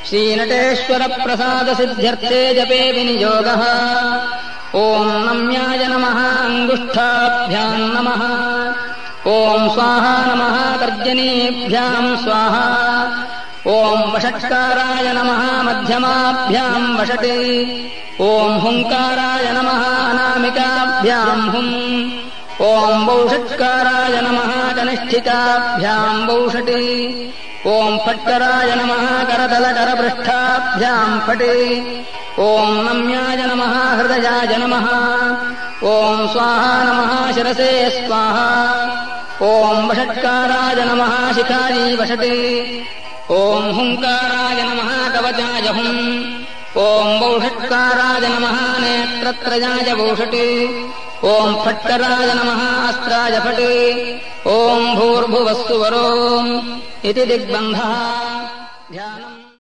श्रीनटेश्वरप्रसादसिद्ध्यर्थे जपे विनियोगः। ॐ नम्याय नमः अङ्गुष्ठाभ्याम् नमः। ॐ स्वाहा नमः तर्जनीभ्याम् स्वाहा। ॐ वषट्काराय नमः मध्यमाभ्याम् वषटे। ॐ हुङ्काराय नमः अनामिकाभ्याम् हुम्। ॐ वौषट्काराय नमः कनिष्ठिकाभ्याम् वौषटे। ॐ फट्कराय नमः करतलकरपृष्ठाभ्याम् फटे। ॐ नम्याय नमः हृदयाय नमः। ॐ स्वाहा नमः शिरसे स्वाहा। ॐ वषट्काराय नमः शिखायै वषटे। ॐ हुङ्काराय नमः कवचाय हुम्। ॐ वौषट्काराय नमः नेत्रत्रयाय वौषटे। ॐ फट्कराय नमः अस्त्राय फटे। ॐ भूर्भुवः सुवरोम् इति दिग्बन्धः ध्यानम्।